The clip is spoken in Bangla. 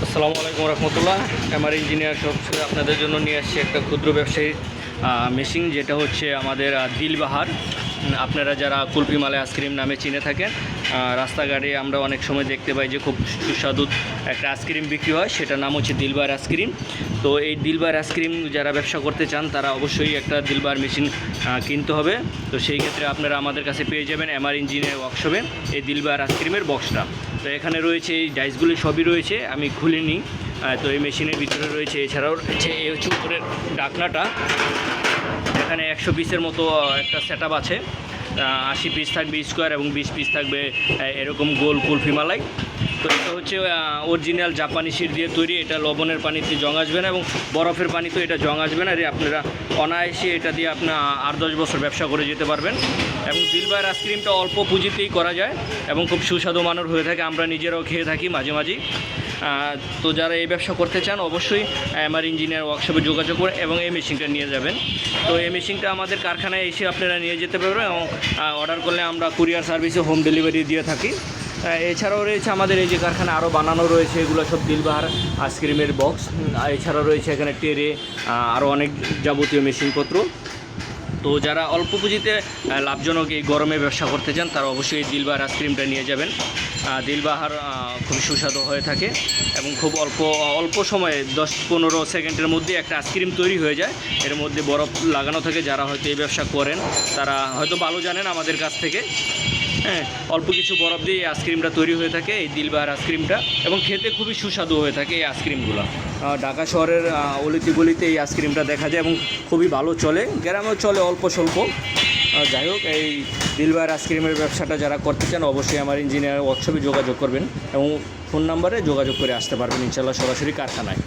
আসসালামু আলাইকুম রহমতুল্লাহ। আমার ইঞ্জিনিয়ার শপ থেকে আপনাদের জন্য নিয়ে আসছি একটা ক্ষুদ্র ব্যবসায়ী মেশিন, যেটা হচ্ছে আমাদের দিলবাহার। আপনারা যারা কুলফি মালাই আইসক্রিম নামে চিনে থাকেন, রাস্তাঘাটে আমরা অনেক সময় দেখতে পাই যে খুব সুস্বাদু একটা আইসক্রিম বিক্রি হয়, সেটার নাম হচ্ছে দিলবাহার আইসক্রিম। তো এই দিলবাহার আইসক্রিম যারা ব্যবসা করতে চান তারা অবশ্যই একটা দিলবাহার মেশিন কিনতে হবে। তো সেই ক্ষেত্রে আপনারা আমাদের কাছে পেয়ে যাবেন আমার ইঞ্জিনিয়ার ওয়ার্কশপে এই দিলবাহার আইসক্রিমের বক্সটা। তো এখানে রয়েছে এই ডাইসগুলি সবই রয়েছে, আমি খুলিনি। তো এই মেশিনের ভিতরে রয়েছে, এছাড়াও রয়েছে এই হচ্ছে উপরের ঢাকনাটা। এখানে 100 পিসের মতো একটা সেট আপ আছে। 80 পিস থাকবে স্কোয়ার এবং 20 পিস থাকবে এরকম গোল কুলফি মালাই। তো এটা হচ্ছে অরিজিনাল জাপানি শিট দিয়ে তৈরি। এটা লবণের পানিতে জং আসবে না এবং বরফের পানিতে এটা জং আসবে না। আপনারা অনায়াসে এটা দিয়ে আপনার 8-10 বছর ব্যবসা করে যেতে পারবেন। এবং দিলবাহার আইসক্রিমটা অল্প পুঁজিতেই করা যায় এবং খুব সুস্বাদু মানের হয়ে থাকে, আমরা নিজেরাও খেয়ে থাকি মাঝে মাঝে। তো যারা এই ব্যবসা করতে চান অবশ্যই আমার ইঞ্জিনিয়ার ওয়ার্কশপে যোগাযোগ করে এবং এই মেশিনটা নিয়ে যাবেন। তো এই মেশিনটা আমাদের কারখানায় এসে আপনারা নিয়ে যেতে পারবেন এবং অর্ডার করলে আমরা কুরিয়ার সার্ভিসে হোম ডেলিভারি দিয়ে থাকি। এছাড়াও রয়েছে আমাদের এই যে কারখানা আরও বানানো রয়েছে, এগুলো সব দিলবাহার আইসক্রিমের বক্স। এছাড়াও রয়েছে এখানে টেরে, আরও অনেক যাবতীয় মেশিনপত্র। তো যারা অল্প পুঁজিতে লাভজনক এই গরমে ব্যবসা করতে চান তারা অবশ্যই এই দিলবাহার আইসক্রিমটা নিয়ে যাবেন। দিলবাহার খুব সুস্বাদু হয়ে থাকে এবং খুব অল্প সময়ে 10-15 সেকেন্ডের মধ্যে একটা আইসক্রিম তৈরি হয়ে যায়। এর মধ্যে বরফ লাগানো থাকে। যারা হয়তো এই ব্যবসা করেন তারা হয়তো ভালো জানেন আমাদের কাছ থেকে। হ্যাঁ, অল্প কিছু বরফ দিয়ে এই আইসক্রিমটা তৈরি হয়ে থাকে, এই দিলবাহার আইসক্রিমটা, এবং খেতে খুবই সুস্বাদু হয়ে থাকে এই আইসক্রিমগুলো। ঢাকা শহরের অলিতে গলিতে এই আইসক্রিমটা দেখা যায় এবং খুবই ভালো চলে, গ্রামেও চলে অল্প স্বল্প। যাই হোক, এই দিলবাহার আইসক্রিমের ব্যবসাটা যারা করতে চান অবশ্যই আমার ইঞ্জিনিয়ার ওয়ার্কশপে যোগাযোগ করবেন এবং ফোন নাম্বারে যোগাযোগ করে আসতে পারবেন ইনশাল্লাহ সরাসরি কারখানায়।